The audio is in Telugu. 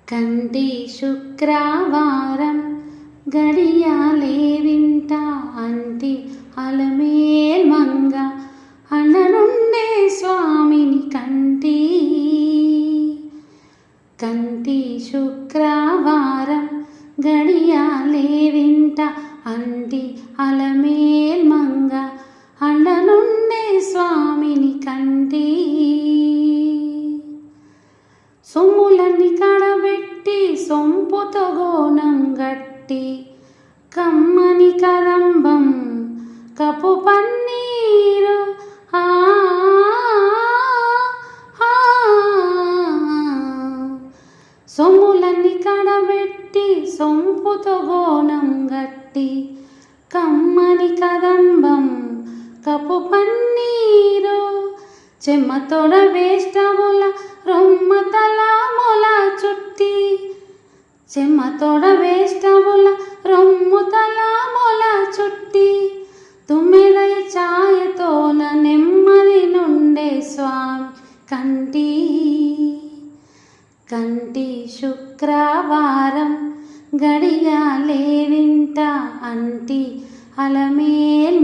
కంటి శుక్రవారం గడియాలే వింట అంటి అలమేల్ మంగ అననుండే స్వామిని కంటి శుక్రవారం గడియాలే వింట అంటి అలమేల్ మంగ అననుండే స్వామిని కంటి సొమ్ములన్నీ కడబెట్టి సొంపుతో గోనం గట్టి కమ్మని కదంబం కపు పన్నీరు సొమ్ములన్నీ కడబెట్టి సొంపుతో గోనం గట్టి కమ్మని కదంబం కపు పన్నీరు చెమ్మతోడ వేష్టముల రొమ్మతల మొల చుట్టి చెమ్మతోడ వేష్టముల రొమ్ముతల మొల చుట్టి తుమ్మెదై ఛాయతోన నెమ్మది నుండే స్వామి కంటి శుక్రవారం గడియాలే వింట అంటి అలమేల్